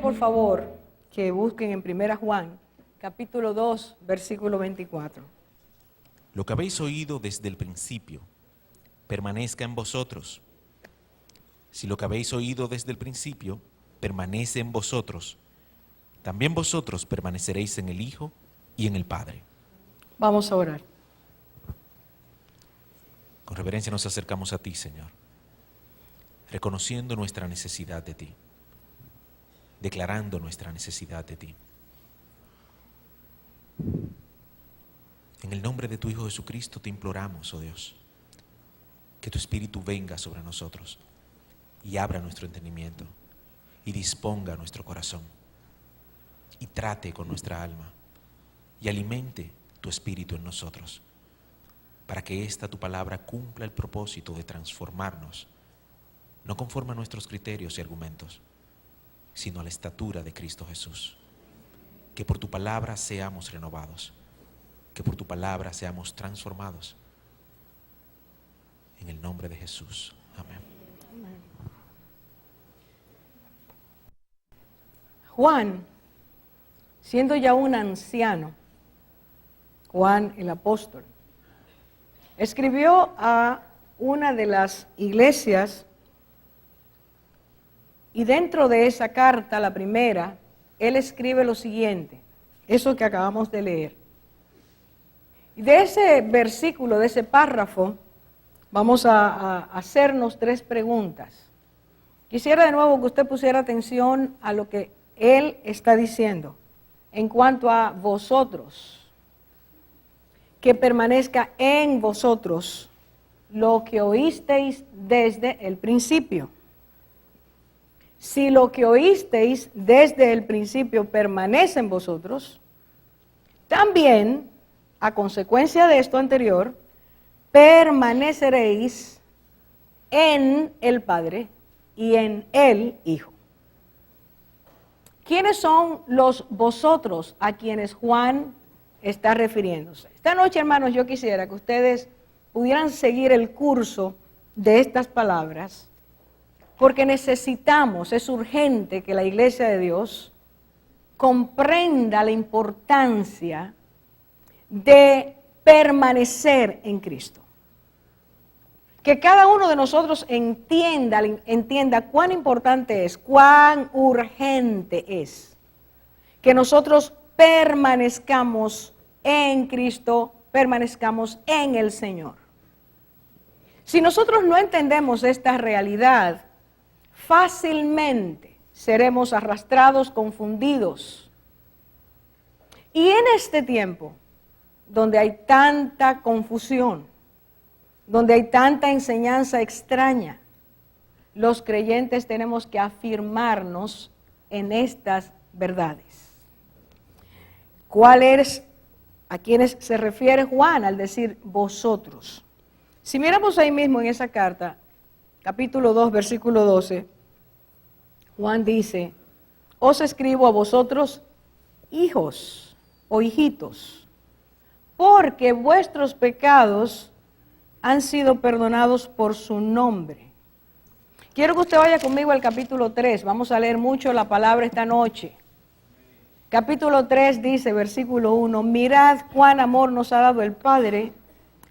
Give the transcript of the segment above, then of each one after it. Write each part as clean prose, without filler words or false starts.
por favor que busquen en 1 Juan, capítulo 2, versículo 24. Lo que habéis oído desde el principio, permanezca en vosotros. Si lo que habéis oído desde el principio permanece en vosotros, también vosotros permaneceréis en el Hijo y en el Padre. Vamos a orar. Con reverencia nos acercamos a ti, Señor, reconociendo nuestra necesidad de ti, declarando nuestra necesidad de ti. En el nombre de tu Hijo Jesucristo te imploramos, oh Dios, que tu Espíritu venga sobre nosotros y abra nuestro entendimiento y disponga nuestro corazón y trate con nuestra alma y alimente tu Espíritu en nosotros para que esta tu palabra cumpla el propósito de transformarnos, no conforme a nuestros criterios y argumentos, sino a la estatura de Cristo Jesús. Que por tu palabra seamos renovados, que por tu palabra seamos transformados. En el nombre de Jesús. Amén. Juan, siendo ya un anciano, Juan el apóstol, escribió a una de las iglesias y dentro de esa carta, la primera, él escribe lo siguiente, eso que acabamos de leer. Y de ese versículo, de ese párrafo, vamos a hacernos 3 preguntas. Quisiera de nuevo que usted pusiera atención a lo que él está diciendo en cuanto a vosotros, que permanezca en vosotros lo que oísteis desde el principio. Si lo que oísteis desde el principio permanece en vosotros, también, a consecuencia de esto anterior, permaneceréis en el Padre y en el Hijo. ¿Quiénes son los vosotros a quienes Juan está refiriéndose? Esta noche, hermanos, yo quisiera que ustedes pudieran seguir el curso de estas palabras, porque necesitamos, es urgente que la Iglesia de Dios comprenda la importancia de permanecer en Cristo. Que cada uno de nosotros entienda cuán importante es, cuán urgente es que nosotros permanezcamos en Cristo, permanezcamos en el Señor. Si nosotros no entendemos esta realidad, fácilmente seremos arrastrados, confundidos. Y en este tiempo, donde hay tanta confusión, donde hay tanta enseñanza extraña, los creyentes tenemos que afirmarnos en estas verdades. ¿Cuál es a quienes se refiere Juan al decir vosotros? Si miramos ahí mismo en esa carta, capítulo 2, versículo 12, Juan dice, os escribo a vosotros hijos o hijitos, porque vuestros pecados han sido perdonados por su nombre. Quiero que usted vaya conmigo al capítulo 3, vamos a leer mucho la palabra esta noche. Capítulo 3 dice, versículo 1, mirad cuán amor nos ha dado el Padre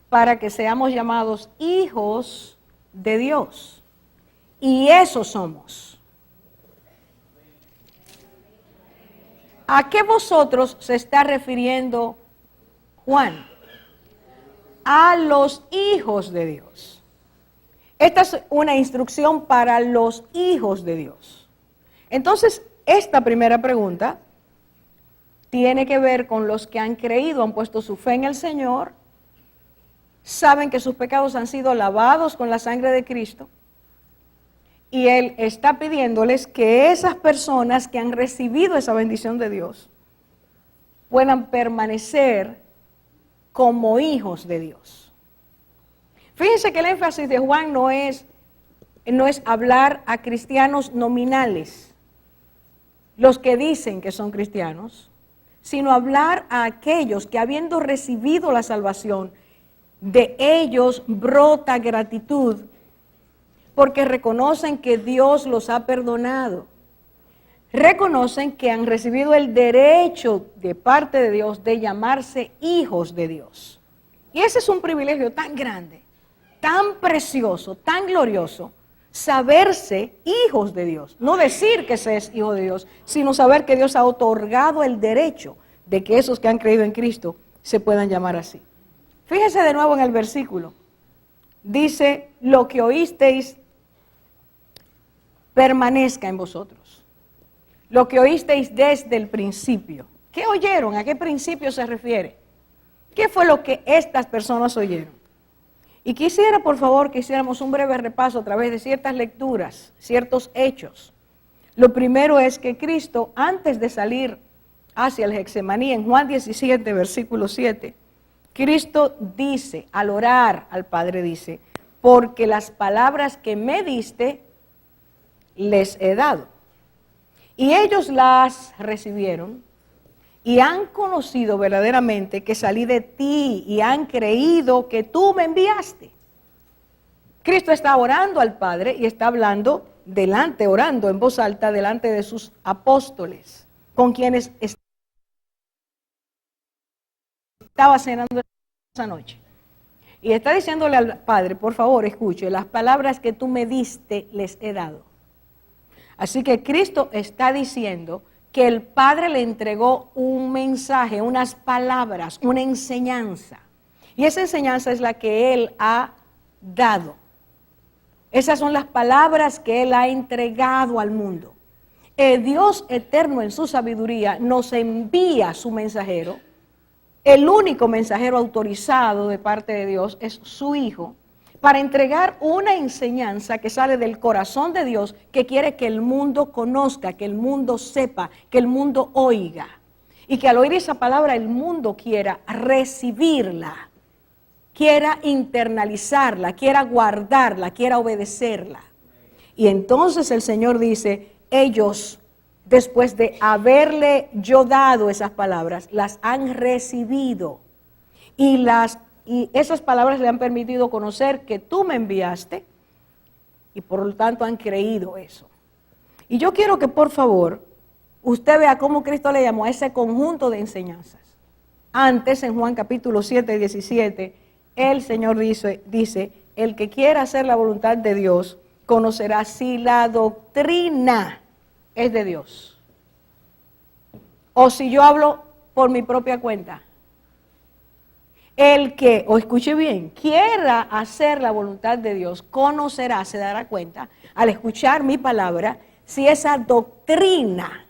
para que seamos llamados hijos de Dios. Y eso somos. ¿A qué vosotros se está refiriendo Juan? A los hijos de Dios. Esta es una instrucción para los hijos de Dios. Entonces, esta primera pregunta tiene que ver con los que han creído, han puesto su fe en el Señor, saben que sus pecados han sido lavados con la sangre de Cristo, y Él está pidiéndoles que esas personas que han recibido esa bendición de Dios puedan permanecer como hijos de Dios. Fíjense que el énfasis de Juan no es hablar a cristianos nominales, los que dicen que son cristianos, sino hablar a aquellos que habiendo recibido la salvación, de ellos brota gratitud, porque reconocen que Dios los ha perdonado. reconocen que han recibido el derecho de parte de Dios de llamarse hijos de Dios. Y ese es un privilegio tan grande, tan precioso, tan glorioso, saberse hijos de Dios. No decir que se es hijo de Dios, sino saber que Dios ha otorgado el derecho de que esos que han creído en Cristo se puedan llamar así. Fíjese de nuevo en el versículo. Dice, lo que oísteis permanezca en vosotros. Lo que oísteis desde el principio. ¿Qué oyeron? ¿A qué principio se refiere? ¿Qué fue lo que estas personas oyeron? Y quisiera, por favor, que hiciéramos un breve repaso a través de ciertas lecturas, ciertos hechos. Lo primero es que Cristo, antes de salir hacia el Getsemaní, en Juan 17, versículo 7, Cristo dice, al orar al Padre, dice, porque las palabras que me diste, les he dado. Y ellos las recibieron y han conocido verdaderamente que salí de ti y han creído que tú me enviaste. Cristo está orando al Padre y está hablando orando en voz alta delante de sus apóstoles, con quienes estaba cenando esa noche. Y está diciéndole al Padre, por favor, escuche, las palabras que tú me diste les he dado. Así que Cristo está diciendo que el Padre le entregó un mensaje, unas palabras, una enseñanza. Y esa enseñanza es la que Él ha dado. Esas son las palabras que Él ha entregado al mundo. El Dios eterno en su sabiduría nos envía su mensajero. El único mensajero autorizado de parte de Dios es su Hijo, para entregar una enseñanza que sale del corazón de Dios, que quiere que el mundo conozca, que el mundo sepa, que el mundo oiga. Y que al oír esa palabra el mundo quiera recibirla, quiera internalizarla, quiera guardarla, quiera obedecerla. Y entonces el Señor dice, ellos, después de haberle yo dado esas palabras, las han recibido y esas palabras le han permitido conocer que tú me enviaste y por lo tanto han creído eso. Y yo quiero que por favor usted vea cómo Cristo le llamó a ese conjunto de enseñanzas. Antes, en Juan capítulo 7, 17, el Señor dice, el que quiera hacer la voluntad de Dios conocerá si la doctrina es de Dios o si yo hablo por mi propia cuenta. El que, o escuche bien, quiera hacer la voluntad de Dios, conocerá, se dará cuenta, al escuchar mi palabra, si esa doctrina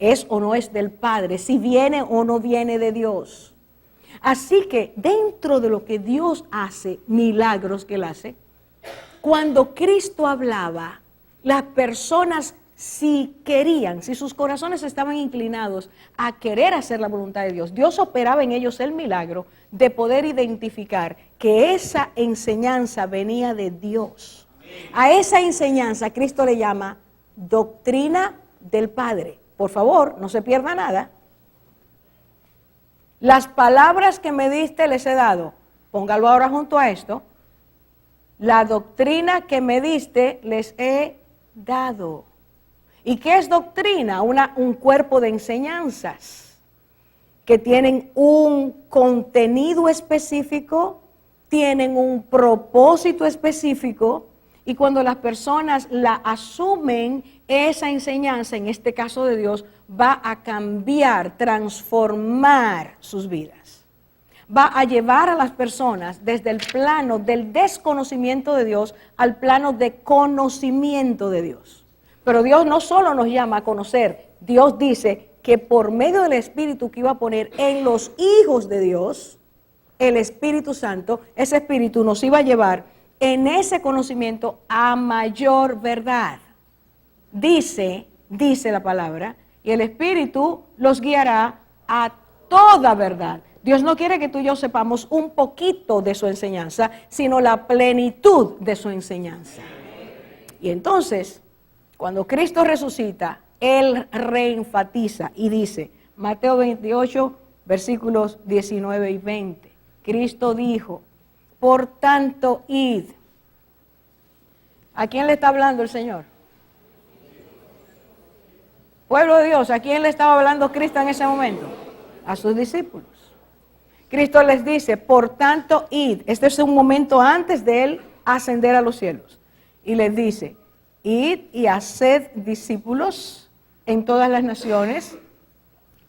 es o no es del Padre, si viene o no viene de Dios. Así que dentro de lo que Dios hace, milagros que Él hace, cuando Cristo hablaba, las personas si querían, si sus corazones estaban inclinados a querer hacer la voluntad de Dios, Dios operaba en ellos el milagro de poder identificar que esa enseñanza venía de Dios. A esa enseñanza Cristo le llama doctrina del Padre. Por favor, no se pierda nada. Las palabras que me diste les he dado. Póngalo ahora junto a esto. La doctrina que me diste les he dado. ¿Y qué es doctrina? Un cuerpo de enseñanzas que tienen un contenido específico, tienen un propósito específico, y cuando las personas la asumen, esa enseñanza, en este caso de Dios, va a cambiar, transformar sus vidas. Va a llevar a las personas desde el plano del desconocimiento de Dios al plano de conocimiento de Dios. Pero Dios no solo nos llama a conocer, Dios dice que por medio del Espíritu que iba a poner en los hijos de Dios, el Espíritu Santo, ese Espíritu nos iba a llevar en ese conocimiento a mayor verdad. Dice la palabra, y el Espíritu los guiará a toda verdad. Dios no quiere que tú y yo sepamos un poquito de su enseñanza, sino la plenitud de su enseñanza. Y entonces, cuando Cristo resucita, Él reenfatiza y dice, Mateo 28, versículos 19 y 20, Cristo dijo, por tanto, id. ¿A quién le está hablando el Señor? Pueblo de Dios, ¿a quién le estaba hablando Cristo en ese momento? A sus discípulos. Cristo les dice, por tanto, id. Este es un momento antes de Él ascender a los cielos. Y les dice, id y haced discípulos en todas las naciones,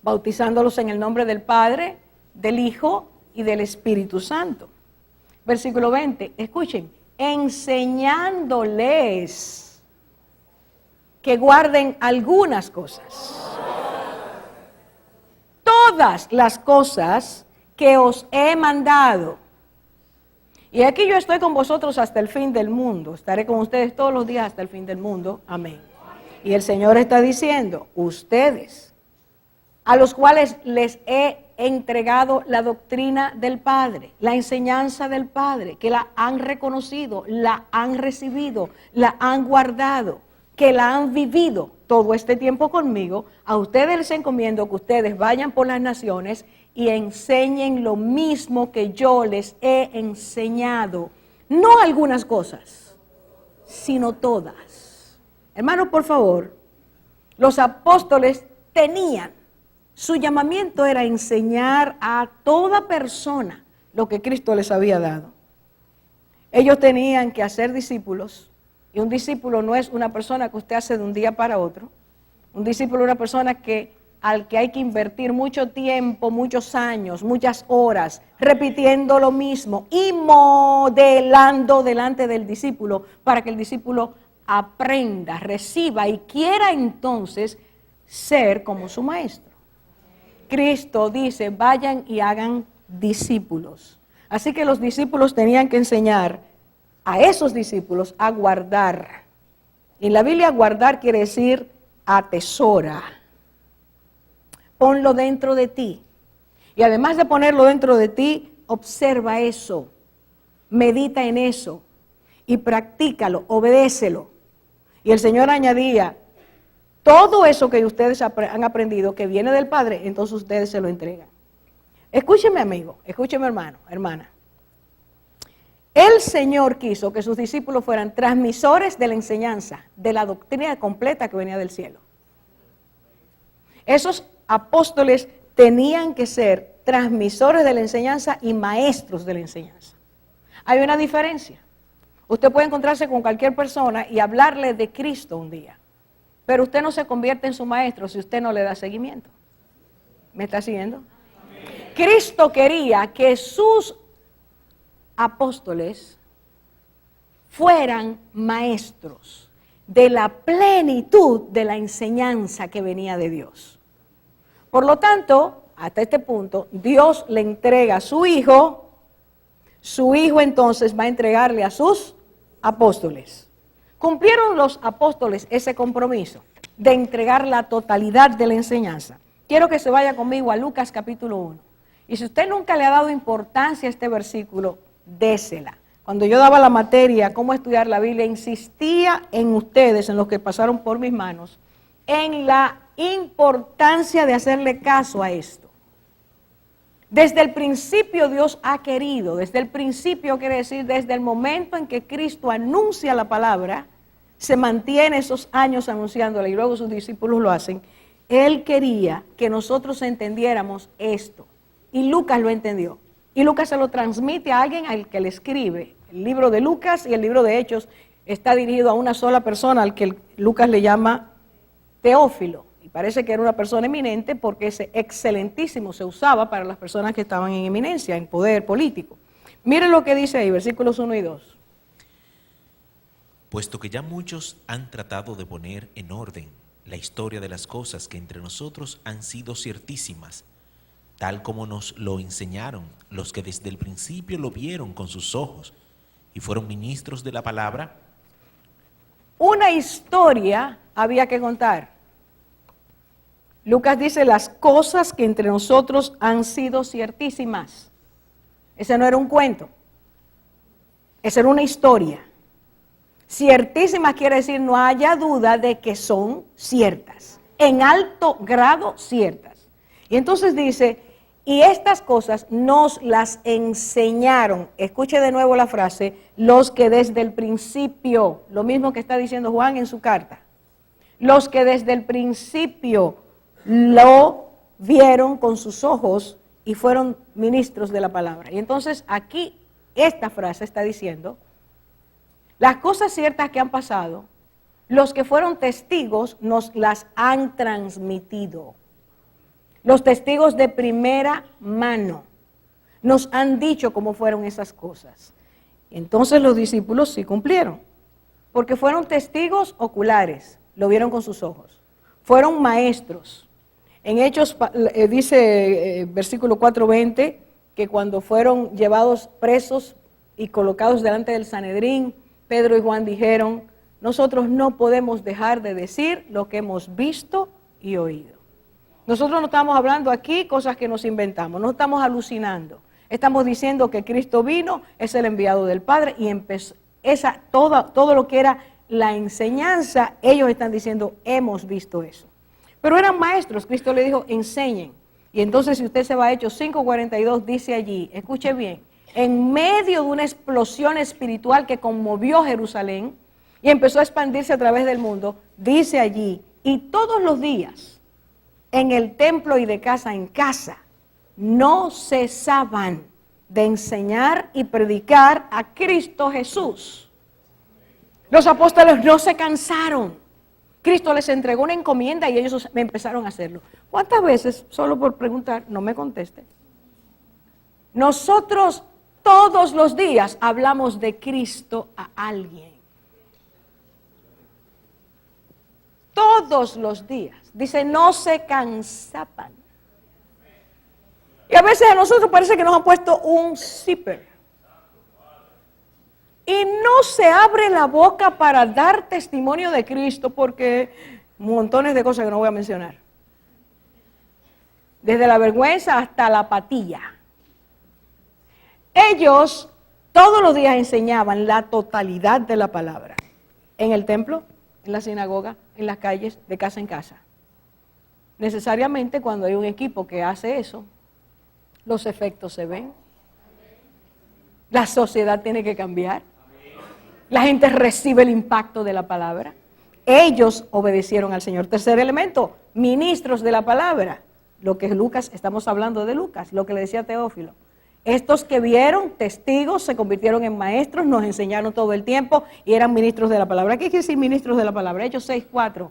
bautizándolos en el nombre del Padre, del Hijo y del Espíritu Santo. Versículo 20, escuchen, enseñándoles que guarden algunas cosas. Todas las cosas que os he mandado. Y aquí yo estoy con vosotros hasta el fin del mundo. Estaré con ustedes todos los días hasta el fin del mundo. Amén. Y el Señor está diciendo, ustedes, a los cuales les he entregado la doctrina del Padre, la enseñanza del Padre, que la han reconocido, la han recibido, la han guardado, que la han vivido todo este tiempo conmigo, a ustedes les encomiendo que ustedes vayan por las naciones y enseñen lo mismo que yo les he enseñado. No algunas cosas, sino todas. Hermanos, por favor, los apóstoles tenían, su llamamiento era enseñar a toda persona lo que Cristo les había dado. Ellos tenían que hacer discípulos, y un discípulo no es una persona que usted hace de un día para otro. Un discípulo es una persona al que hay que invertir mucho tiempo, muchos años, muchas horas, repitiendo lo mismo y modelando delante del discípulo para que el discípulo aprenda, reciba y quiera entonces ser como su maestro. Cristo dice, vayan y hagan discípulos. Así que los discípulos tenían que enseñar a esos discípulos a guardar. En la Biblia guardar quiere decir atesora. Ponlo dentro de ti. Y además de ponerlo dentro de ti, observa eso, medita en eso y practícalo, obedécelo. Y el Señor añadía, todo eso que ustedes han aprendido, que viene del Padre, entonces ustedes se lo entregan. Escúcheme, amigo, escúcheme, hermano, hermana. El Señor quiso que sus discípulos fueran transmisores de la enseñanza, de la doctrina completa que venía del cielo. Esos apóstoles tenían que ser transmisores de la enseñanza y maestros de la enseñanza. Hay una diferencia. Usted puede encontrarse con cualquier persona y hablarle de Cristo un día, pero usted no se convierte en su maestro si usted no le da seguimiento. ¿Me está siguiendo? Cristo quería que sus apóstoles fueran maestros de la plenitud de la enseñanza que venía de Dios. Por lo tanto, hasta este punto, Dios le entrega a su Hijo entonces va a entregarle a sus apóstoles. ¿Cumplieron los apóstoles ese compromiso de entregar la totalidad de la enseñanza? Quiero que se vaya conmigo a Lucas capítulo 1. Y si usted nunca le ha dado importancia a este versículo, désela. Cuando yo daba la materia, cómo estudiar la Biblia, insistía en ustedes, en los que pasaron por mis manos, en la importancia de hacerle caso a esto. Desde el principio Dios ha querido, desde el principio quiere decir desde el momento en que Cristo anuncia la palabra, se mantiene esos años anunciándola y luego sus discípulos lo hacen. Él quería que nosotros entendiéramos esto y Lucas lo entendió. Y Lucas se lo transmite a alguien al que le escribe. El libro de Lucas y el libro de Hechos está dirigido a una sola persona, al que Lucas le llama Teófilo. Y parece que era una persona eminente porque ese excelentísimo se usaba para las personas que estaban en eminencia, en poder político. Miren lo que dice ahí, versículos 1 y 2. Puesto que ya muchos han tratado de poner en orden la historia de las cosas que entre nosotros han sido ciertísimas, tal como nos lo enseñaron los que desde el principio lo vieron con sus ojos y fueron ministros de la palabra. Una historia había que contar. Lucas dice las cosas que entre nosotros han sido ciertísimas. Ese no era un cuento, esa era una historia. Ciertísimas quiere decir no haya duda de que son ciertas, en alto grado ciertas. Y entonces dice, y estas cosas nos las enseñaron, escuche de nuevo la frase, los que desde el principio, lo mismo que está diciendo Juan en su carta, los que desde el principio lo vieron con sus ojos y fueron ministros de la palabra. Y entonces aquí esta frase está diciendo, las cosas ciertas que han pasado, los que fueron testigos nos las han transmitido. Los testigos de primera mano nos han dicho cómo fueron esas cosas. Entonces los discípulos sí cumplieron, porque fueron testigos oculares, lo vieron con sus ojos. Fueron maestros. En Hechos dice versículo 4:20 que cuando fueron llevados presos y colocados delante del Sanedrín, Pedro y Juan dijeron, nosotros no podemos dejar de decir lo que hemos visto y oído. Nosotros no estamos hablando aquí cosas que nos inventamos, no estamos alucinando. Estamos diciendo que Cristo vino, es el enviado del Padre y empezó todo lo que era la enseñanza, ellos están diciendo, hemos visto eso. Pero eran maestros, Cristo le dijo, enseñen. Y entonces si usted se va a Hechos 5:42, dice allí, escuche bien, en medio de una explosión espiritual que conmovió Jerusalén y empezó a expandirse a través del mundo, dice allí, y todos los días, en el templo y de casa en casa, no cesaban de enseñar y predicar a Cristo Jesús. Los apóstoles no se cansaron. Cristo les entregó una encomienda y ellos empezaron a hacerlo. ¿Cuántas veces, solo por preguntar, no me conteste? Nosotros todos los días hablamos de Cristo a alguien. Todos los días. Dice, no se cansaban. Y a veces a nosotros parece que nos han puesto un zipper. Y no se abre la boca para dar testimonio de Cristo porque montones de cosas que no voy a mencionar. Desde la vergüenza hasta la apatía. Ellos todos los días enseñaban la totalidad de la palabra. En el templo, en la sinagoga, en las calles, de casa en casa. Necesariamente cuando hay un equipo que hace eso, los efectos se ven. La sociedad tiene que cambiar. La gente recibe el impacto de la palabra. Ellos obedecieron al Señor. Tercer elemento, ministros de la palabra. Lo que es Lucas, estamos hablando de Lucas, lo que le decía Teófilo. Estos que vieron, testigos, se convirtieron en maestros, nos enseñaron todo el tiempo y eran ministros de la palabra. ¿Qué quiere decir ministros de la palabra? Hechos 6:4.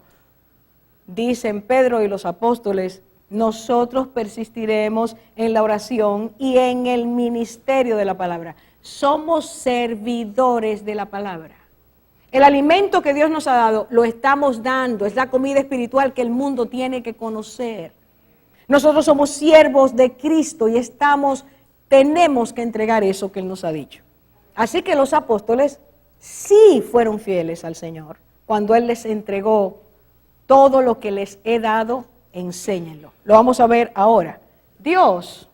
Dicen Pedro y los apóstoles, nosotros persistiremos en la oración y en el ministerio de la palabra. Somos servidores de la palabra. El alimento que Dios nos ha dado, lo estamos dando. Es la comida espiritual que el mundo tiene que conocer. Nosotros somos siervos de Cristo y tenemos que entregar eso que Él nos ha dicho. Así que los apóstoles sí fueron fieles al Señor. Cuando Él les entregó todo lo que les he dado, enséñenlo. Lo vamos a ver ahora. Dios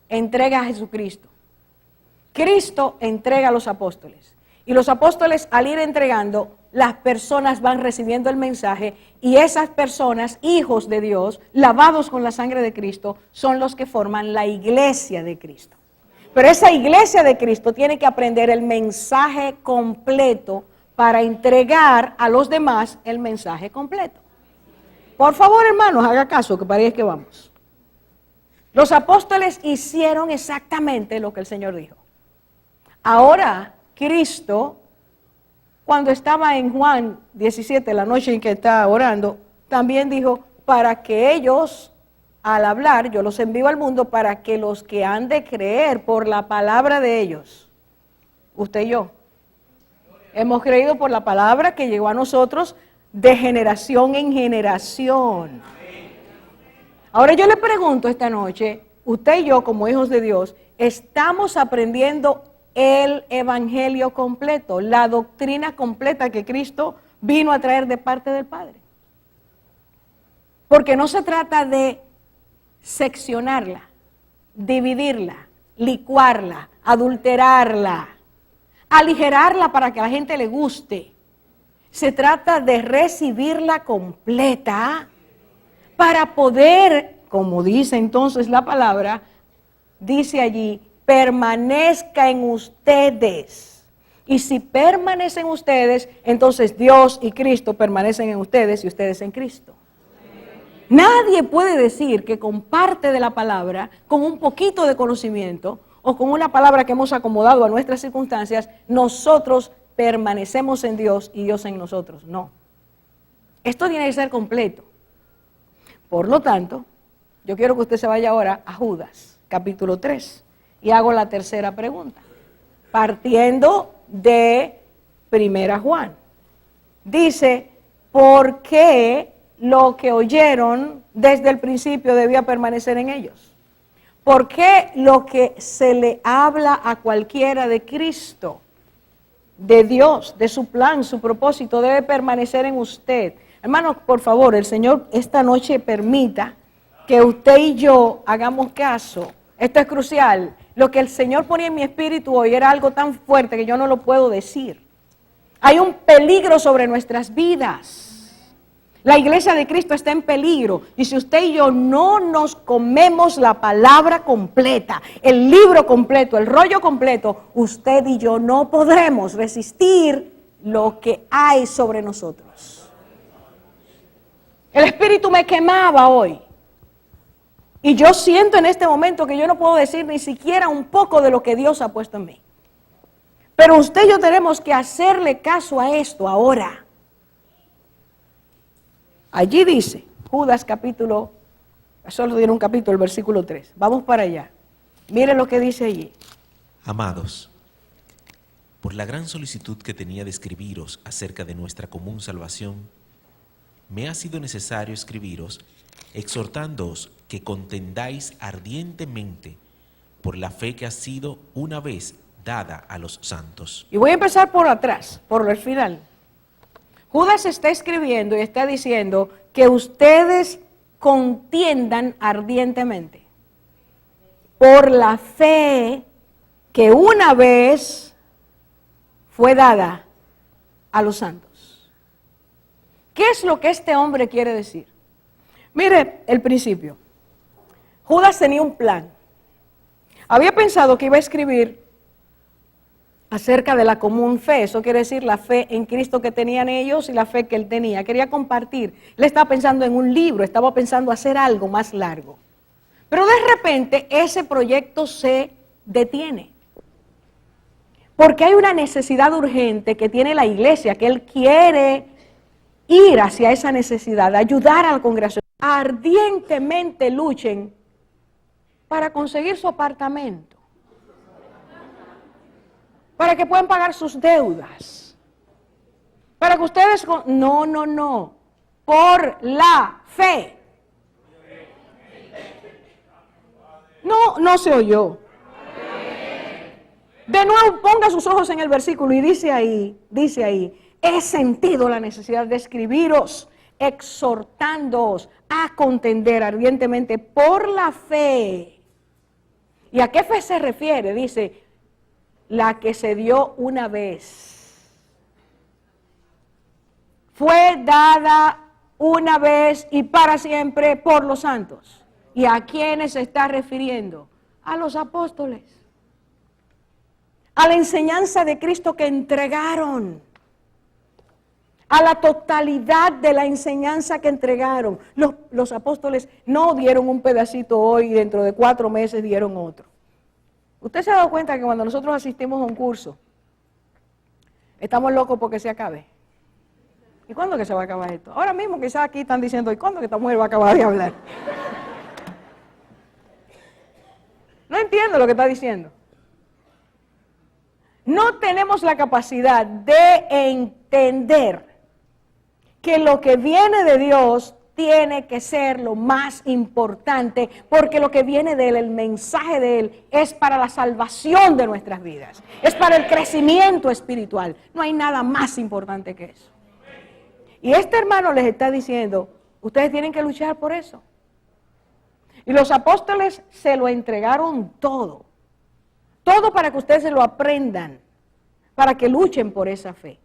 entrega a Jesucristo. Cristo entrega a los apóstoles. Y los apóstoles, al ir entregando, las personas van recibiendo el mensaje y esas personas, hijos de Dios, lavados con la sangre de Cristo, son los que forman la iglesia de Cristo. Pero esa iglesia de Cristo tiene que aprender el mensaje completo para entregar a los demás el mensaje completo. Por favor, hermanos, haga caso, que parece que vamos. Los apóstoles hicieron exactamente lo que el Señor dijo. Ahora, Cristo, cuando estaba en Juan 17, la noche en que está orando, también dijo, para que ellos, al hablar, yo los envío al mundo para que los que han de creer por la palabra de ellos, usted y yo, hemos creído por la palabra que llegó a nosotros de generación en generación. Ahora yo le pregunto esta noche, usted y yo como hijos de Dios, ¿estamos aprendiendo el evangelio completo, la doctrina completa que Cristo vino a traer de parte del Padre? Porque no se trata de seccionarla, dividirla, licuarla, adulterarla, aligerarla para que a la gente le guste. Se trata de recibirla completa para poder, como dice entonces la palabra, dice allí, permanezca en ustedes Y si permanecen ustedes, entonces Dios y Cristo permanecen en ustedes y ustedes en Cristo. Nadie puede decir que con parte de la palabra, con un poquito de conocimiento o con una palabra que hemos acomodado a nuestras circunstancias, nosotros permanecemos en Dios y Dios en nosotros. No. Esto tiene que ser completo. Por lo tanto, yo quiero que usted se vaya ahora a Judas, capítulo 3, y hago la tercera pregunta, partiendo de 1 Juan. Dice, ¿por qué lo que oyeron desde el principio debía permanecer en ellos? ¿Por qué lo que se le habla a cualquiera de Cristo, de Dios, de su plan, su propósito, debe permanecer en usted? Hermanos, por favor, el Señor esta noche permita que usted y yo hagamos caso. Esto es crucial. Lo que el Señor ponía en mi espíritu hoy era algo tan fuerte que yo no lo puedo decir. Hay un peligro sobre nuestras vidas. La iglesia de Cristo está en peligro. Y si usted y yo no nos comemos la palabra completa, el libro completo, el rollo completo, usted y yo no podremos resistir lo que hay sobre nosotros. El Espíritu me quemaba hoy. Y yo siento en este momento que yo no puedo decir ni siquiera un poco de lo que Dios ha puesto en mí. Pero usted y yo tenemos que hacerle caso a esto ahora. Allí dice, Judas capítulo, solo tiene un capítulo, el versículo 3. Vamos para allá. Mire lo que dice allí. Amados, por la gran solicitud que tenía de escribiros acerca de nuestra común salvación, me ha sido necesario escribiros, exhortándoos que contendáis ardientemente por la fe que ha sido una vez dada a los santos. Y voy a empezar por atrás, por el final. Judas está escribiendo y está diciendo que ustedes contiendan ardientemente por la fe que una vez fue dada a los santos. ¿Qué es lo que este hombre quiere decir? Mire el principio. Judas tenía un plan. Había pensado que iba a escribir acerca de la común fe. Eso quiere decir la fe en Cristo que tenían ellos y la fe que él tenía. Quería compartir. Él estaba pensando en un libro, estaba pensando hacer algo más largo. Pero de repente ese proyecto se detiene. Porque hay una necesidad urgente que tiene la iglesia, que él quiere ir hacia esa necesidad, ayudar a la congregación. Ardientemente luchen para conseguir su apartamento, para que puedan pagar sus deudas, para que ustedes... No, por la fe. No se oyó. De nuevo, ponga sus ojos en el versículo y dice ahí, he sentido la necesidad de escribiros, exhortándoos a contender ardientemente por la fe. ¿Y a qué fe se refiere? Dice, la que se dio una vez. Fue dada una vez y para siempre por los santos. ¿Y a quiénes se está refiriendo? A los apóstoles. A la enseñanza de Cristo que entregaron. A la totalidad de la enseñanza que entregaron. Los apóstoles no dieron un pedacito hoy y dentro de 4 meses dieron otro. Usted se ha dado cuenta que cuando nosotros asistimos a un curso, estamos locos porque se acabe. ¿Y cuándo que se va a acabar esto? Ahora mismo quizás aquí están diciendo, ¿y cuándo que esta mujer va a acabar de hablar? No entiendo lo que está diciendo. No tenemos la capacidad de entender que lo que viene de Dios tiene que ser lo más importante, porque lo que viene de Él, el mensaje de Él, es para la salvación de nuestras vidas, es para el crecimiento espiritual. No hay nada más importante que eso. Y este hermano les está diciendo, ustedes tienen que luchar por eso. Y los apóstoles se lo entregaron todo para que ustedes se lo aprendan, para que luchen por esa fe.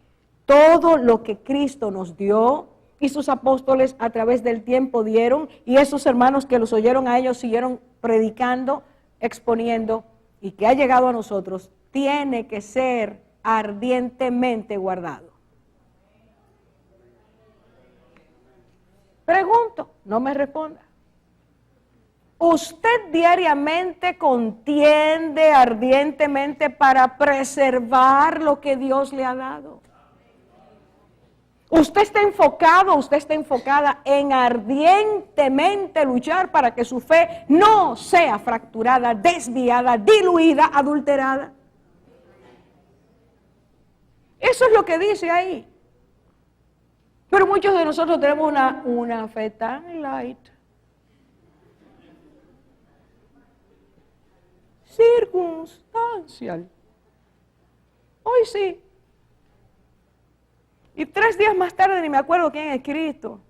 Todo lo que Cristo nos dio y sus apóstoles a través del tiempo dieron, y esos hermanos que los oyeron a ellos siguieron predicando, exponiendo, y que ha llegado a nosotros, tiene que ser ardientemente guardado. Pregunto, no me responda. ¿Usted diariamente contiende ardientemente para preservar lo que Dios le ha dado? Usted está enfocado, usted está enfocada en ardientemente luchar para que su fe no sea fracturada, desviada, diluida, adulterada. Eso es lo que dice ahí. Pero muchos de nosotros tenemos una fe tan light, circunstancial. Hoy sí. Y 3 días más tarde ni me acuerdo quién es Cristo.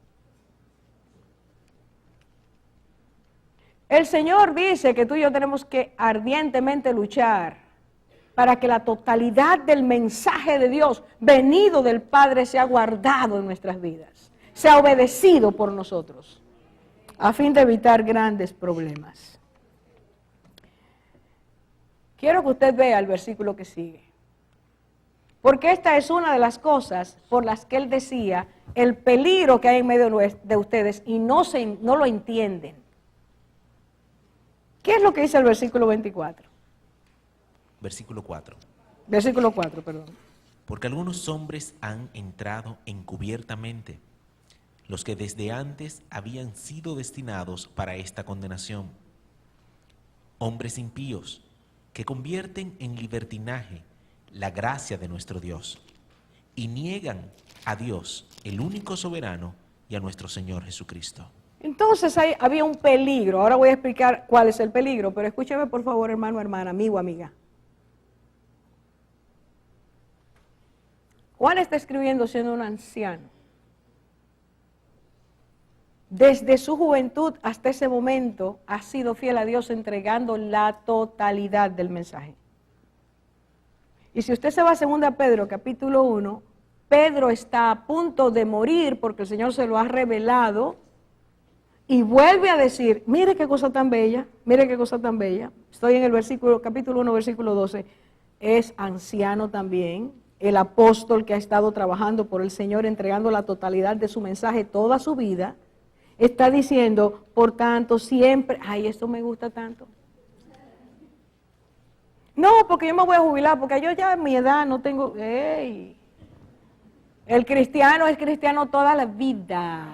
El Señor dice que tú y yo tenemos que ardientemente luchar para que la totalidad del mensaje de Dios venido del Padre sea guardado en nuestras vidas, sea obedecido por nosotros, a fin de evitar grandes problemas. Quiero que usted vea el versículo que sigue, porque esta es una de las cosas por las que él decía el peligro que hay en medio de ustedes y no lo entienden. ¿Qué es lo que dice el versículo 24? Versículo 4. Versículo 4, perdón. Porque algunos hombres han entrado encubiertamente, los que desde antes habían sido destinados para esta condenación. Hombres impíos, que convierten en libertinaje la gracia de nuestro Dios y niegan a Dios, el único soberano, y a nuestro Señor Jesucristo. Entonces había un peligro. Ahora voy a explicar cuál es el peligro, pero escúcheme por favor, hermano, hermana, amigo, amiga. Juan está escribiendo siendo un anciano. Desde su juventud hasta ese momento ha sido fiel a Dios entregando la totalidad del mensaje. Y si usted se va a 2 Pedro capítulo 1, Pedro está a punto de morir porque el Señor se lo ha revelado y vuelve a decir, mire qué cosa tan bella, mire qué cosa tan bella. Estoy en el capítulo 1, versículo 12. Es anciano también, el apóstol que ha estado trabajando por el Señor, entregando la totalidad de su mensaje toda su vida. Está diciendo, por tanto, siempre, ay, esto me gusta tanto. No, porque yo me voy a jubilar, porque yo ya en mi edad no tengo, ¡ey! El cristiano es cristiano toda la vida.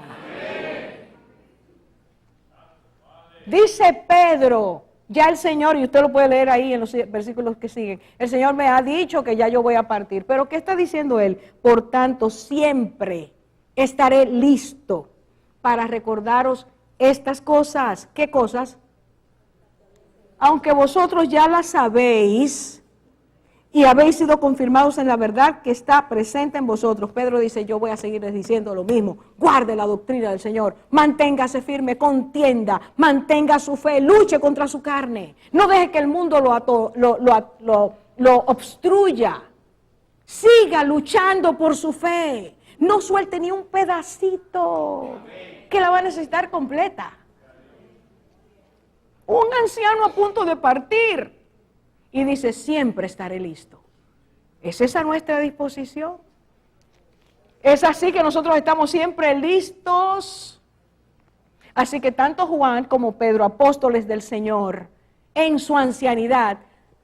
Dice Pedro, ya el Señor, y usted lo puede leer ahí en los versículos que siguen, el Señor me ha dicho que ya yo voy a partir. Pero ¿qué está diciendo él? Por tanto, siempre estaré listo para recordaros estas cosas. ¿Qué cosas? Aunque vosotros ya las sabéis y habéis sido confirmados en la verdad que está presente en vosotros. Pedro dice, yo voy a seguirles diciendo lo mismo. Guarde la doctrina del Señor, manténgase firme, contienda, mantenga su fe, luche contra su carne. No deje que el mundo lo obstruya. Siga luchando por su fe. No suelte ni un pedacito, que la va a necesitar completa. Un anciano a punto de partir y dice, siempre estaré listo. ¿Es esa nuestra disposición? ¿Es así que nosotros estamos siempre listos? Así que tanto Juan como Pedro, apóstoles del Señor, en su ancianidad,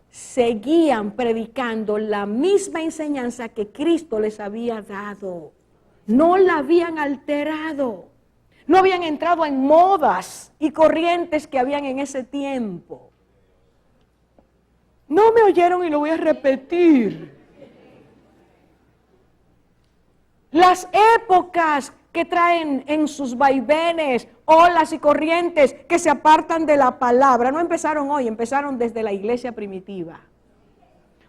seguían predicando la misma enseñanza que Cristo les había dado. No la habían alterado. No habían entrado en modas y corrientes que habían en ese tiempo. No me oyeron y lo voy a repetir. Las épocas que traen en sus vaivenes, olas y corrientes que se apartan de la palabra, no empezaron hoy, empezaron desde la iglesia primitiva.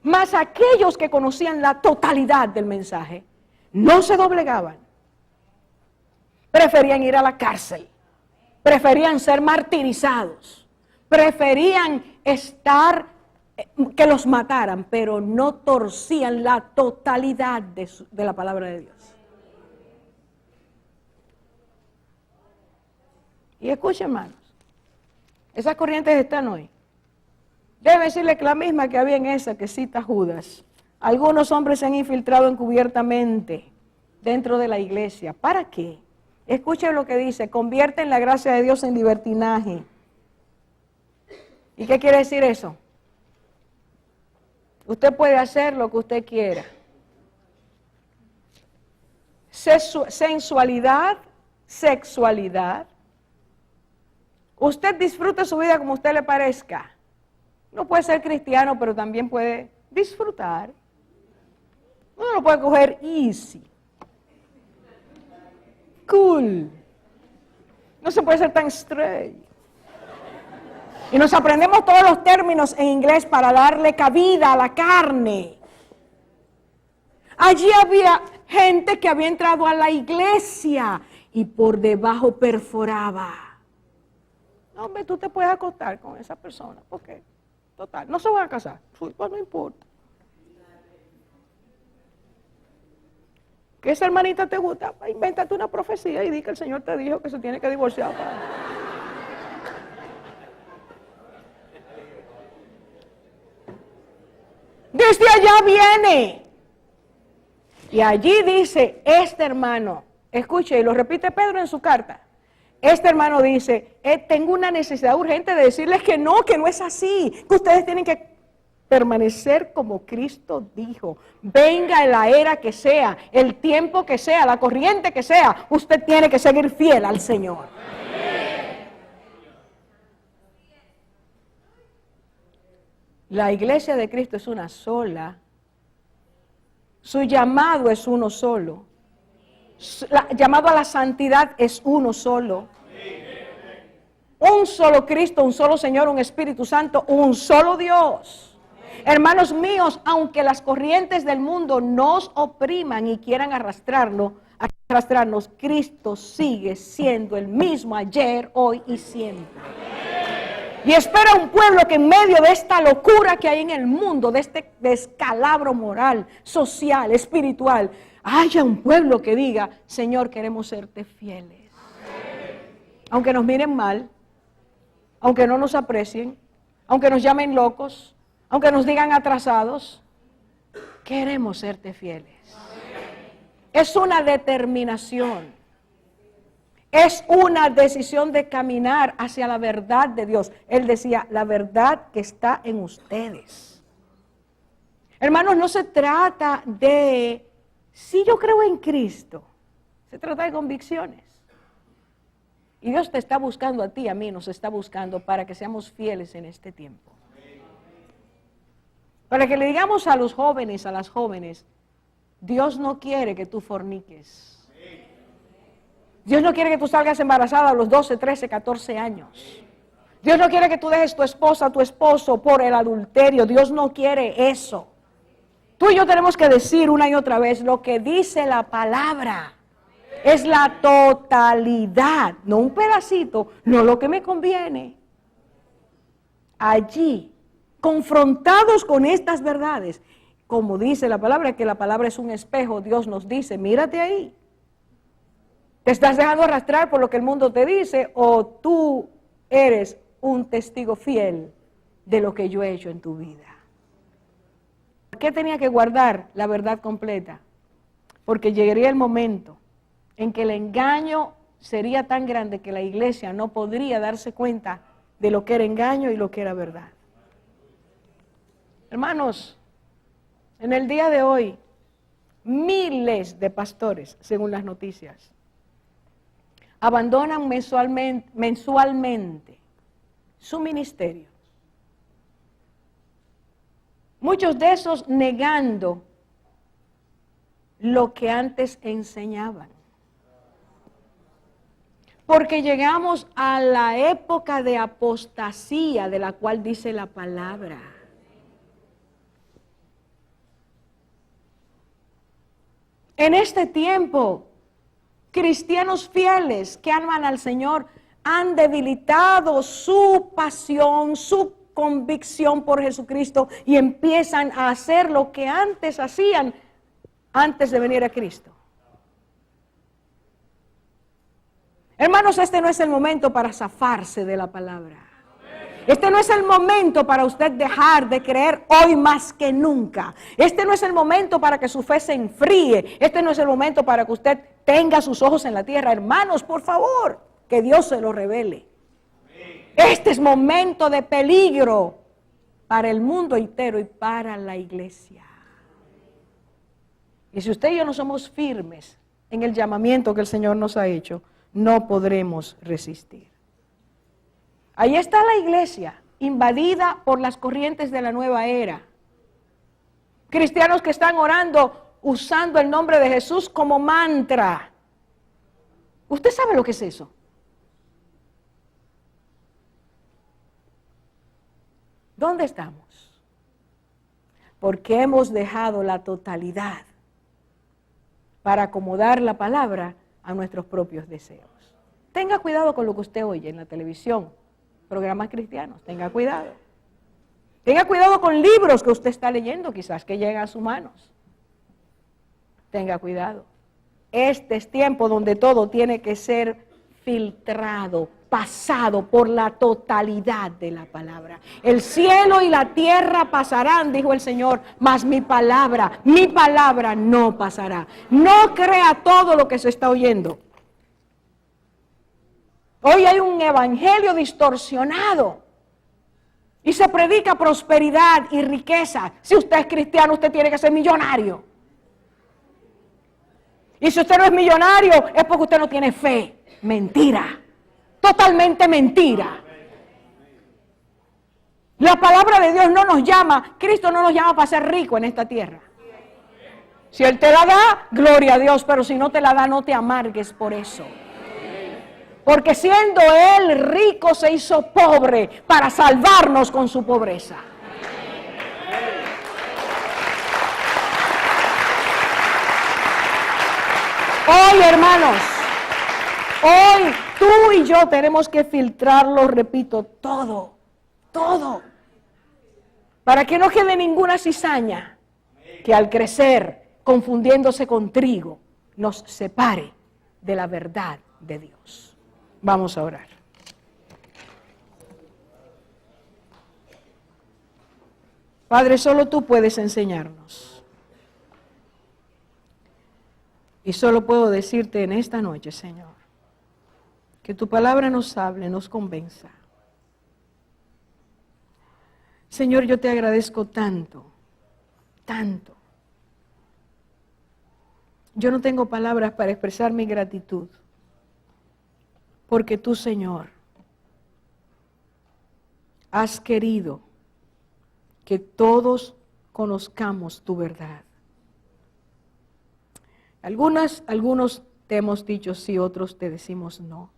Mas aquellos que conocían la totalidad del mensaje, no se doblegaban. Preferían ir a la cárcel, preferían ser martirizados, preferían que los mataran, pero no torcían la totalidad de la palabra de Dios. Y escuchen, hermanos, esas corrientes están hoy. Debe decirle que la misma que había en esa que cita Judas, Algunos hombres se han infiltrado encubiertamente dentro de la iglesia. ¿Para qué? Escuchen lo que dice: convierten la gracia de Dios en libertinaje. ¿Y qué quiere decir eso? Usted puede hacer lo que usted quiera. Sensualidad, sexualidad. Usted disfrute su vida como a usted le parezca. No puede ser cristiano, pero también puede disfrutar. Uno lo puede coger easy. Cool. No se puede ser tan straight. Y nos aprendemos todos los términos en inglés para darle cabida a la carne. Allí había gente que había entrado a la iglesia y por debajo perforaba. No, hombre, tú te puedes acostar con esa persona, porque, total, no se van a casar, pues no importa. Que esa hermanita te gusta, invéntate una profecía y di que el Señor te dijo que se tiene que divorciar. Desde allá viene. Y allí dice, este hermano, escuche, y lo repite Pedro en su carta. Este hermano dice, tengo una necesidad urgente de decirles que no es así, que ustedes tienen que permanecer como Cristo dijo. Venga en la era que sea, el tiempo que sea, la corriente que sea, usted tiene que seguir fiel al Señor. La iglesia de Cristo es una sola. Su llamado es uno solo. Llamado a la santidad es uno solo. Un solo Cristo, un solo Señor, un Espíritu Santo, un solo Dios. Hermanos míos, aunque las corrientes del mundo nos opriman y quieran arrastrarnos, Cristo sigue siendo el mismo ayer, hoy y siempre. Y espera un pueblo que en medio de esta locura que hay en el mundo, de este descalabro moral, social, espiritual, haya un pueblo que diga, Señor, queremos serte fieles. Aunque nos miren mal, aunque no nos aprecien, aunque nos llamen locos, aunque nos digan atrasados, queremos serte fieles. Es una determinación. Es una decisión de caminar hacia la verdad de Dios. Él decía, la verdad que está en ustedes. Hermanos, no se trata de, si yo creo en Cristo, se trata de convicciones. Y Dios te está buscando a ti, a mí, nos está buscando para que seamos fieles en este tiempo. Para que le digamos a los jóvenes, a las jóvenes, Dios no quiere que tú forniques. Dios no quiere que tú salgas embarazada a los 12, 13, 14 años. Dios no quiere que tú dejes tu esposa, tu esposo por el adulterio. Dios no quiere eso. Tú y yo tenemos que decir una y otra vez lo que dice la palabra. Es la totalidad, no un pedacito, no lo que me conviene. Allí, confrontados con estas verdades, como dice la palabra, que la palabra es un espejo, Dios nos dice, mírate ahí. ¿Te estás dejando arrastrar por lo que el mundo te dice o tú eres un testigo fiel de lo que yo he hecho en tu vida? ¿Por qué tenía que guardar la verdad completa? Porque llegaría el momento en que el engaño sería tan grande que la iglesia no podría darse cuenta de lo que era engaño y lo que era verdad. Hermanos, en el día de hoy, miles de pastores, según las noticias, abandonan mensualmente su ministerio. Muchos de esos negando lo que antes enseñaban. Porque llegamos a la época de apostasía de la cual dice la palabra. En este tiempo, cristianos fieles que aman al Señor han debilitado su pasión, su convicción por Jesucristo y empiezan a hacer lo que antes hacían antes de venir a Cristo. Hermanos, este no es el momento para zafarse de la palabra. Este no es el momento para usted dejar de creer hoy más que nunca. Este no es el momento para que su fe se enfríe. Este no es el momento para que usted tenga sus ojos en la tierra. Hermanos, por favor, que Dios se lo revele. Este es momento de peligro para el mundo entero y para la iglesia. Y si usted y yo no somos firmes en el llamamiento que el Señor nos ha hecho, no podremos resistir. Ahí está la iglesia, invadida por las corrientes de la nueva era. Cristianos que están orando usando el nombre de Jesús como mantra. ¿Usted sabe lo que es eso? ¿Dónde estamos? Porque hemos dejado la totalidad para acomodar la palabra a nuestros propios deseos. Tenga cuidado con lo que usted oye en la televisión, programas cristianos, tenga cuidado. Tenga cuidado con libros que usted está leyendo, quizás que llegan a sus manos. Tenga cuidado. Este es tiempo donde todo tiene que ser filtrado, pasado por la totalidad de la palabra. El cielo y la tierra pasarán, dijo el Señor, mas mi palabra no pasará. No crea todo lo que se está oyendo. Hoy hay un evangelio distorsionado y se predica prosperidad y riqueza. Si usted es cristiano, usted tiene que ser millonario. Y si usted no es millonario, es porque usted no tiene fe. Mentira. Totalmente mentira. La palabra de Dios no nos llama, Cristo no nos llama para ser rico en esta tierra. Si Él te la da, gloria a Dios, pero si no te la da, no te amargues por eso. Porque siendo Él rico, se hizo pobre para salvarnos con su pobreza. Hoy, hermanos, hoy tú y yo tenemos que filtrarlo, repito, todo, para que no quede ninguna cizaña que al crecer, confundiéndose con trigo, nos separe de la verdad de Dios. Vamos a orar. Padre, solo tú puedes enseñarnos. Y solo puedo decirte en esta noche, Señor, que tu palabra nos hable, nos convenza. Señor, yo te agradezco tanto. Yo no tengo palabras para expresar mi gratitud, porque tú, Señor, has querido que todos conozcamos tu verdad. Algunos te hemos dicho sí, otros te decimos no.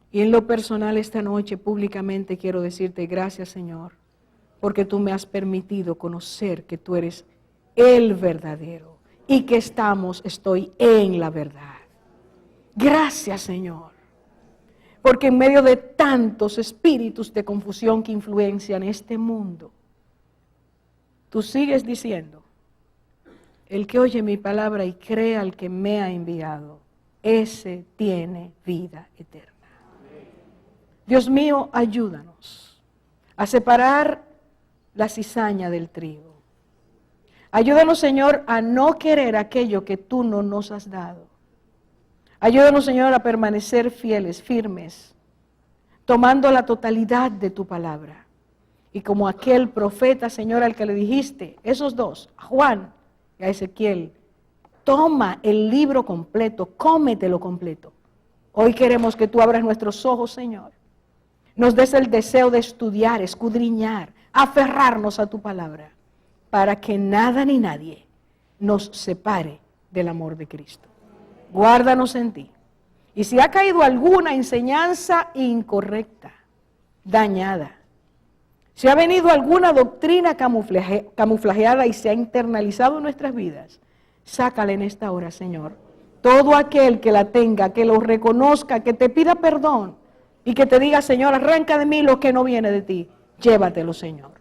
Y en lo personal esta noche públicamente quiero decirte gracias, Señor, porque tú me has permitido conocer que tú eres el verdadero y que estoy en la verdad. Gracias, Señor, porque en medio de tantos espíritus de confusión que influencian este mundo, tú sigues diciendo: el que oye mi palabra y cree al que me ha enviado, ese tiene vida eterna. Dios mío, ayúdanos a separar la cizaña del trigo. Ayúdanos, Señor, a no querer aquello que tú no nos has dado. Ayúdanos, Señor, a permanecer fieles, firmes, tomando la totalidad de tu palabra. Y como aquel profeta, Señor, al que le dijiste, esos dos, a Juan y a Ezequiel, toma el libro completo, cómetelo completo. Hoy queremos que tú abras nuestros ojos, Señor. Nos des el deseo de estudiar, escudriñar, aferrarnos a tu palabra, para que nada ni nadie nos separe del amor de Cristo. Guárdanos en ti. Y si ha caído alguna enseñanza incorrecta, dañada, si ha venido alguna doctrina camuflajeada y se ha internalizado en nuestras vidas, sácala en esta hora, Señor. Todo aquel que la tenga, que lo reconozca, que te pida perdón y que te diga: Señor, arranca de mí lo que no viene de ti, llévatelo, Señor.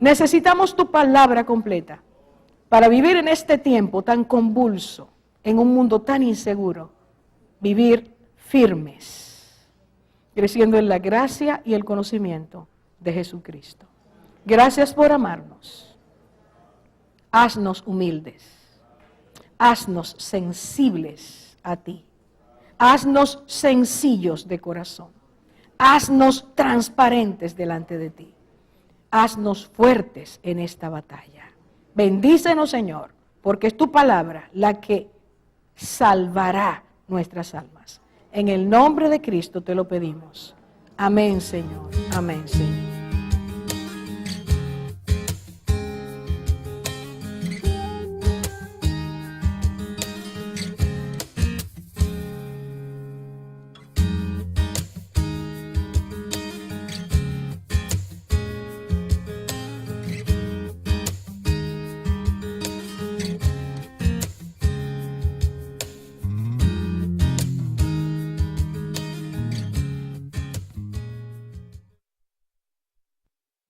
Necesitamos tu palabra completa para vivir en este tiempo tan convulso, en un mundo tan inseguro, vivir firmes, creciendo en la gracia y el conocimiento de Jesucristo. Gracias por amarnos. Haznos humildes. Haznos sensibles a ti. Haznos sencillos de corazón. Haznos transparentes delante de ti. Haznos fuertes en esta batalla. Bendícenos, Señor, porque es tu palabra la que salvará nuestras almas. En el nombre de Cristo te lo pedimos. Amén, Señor. Amén, Señor.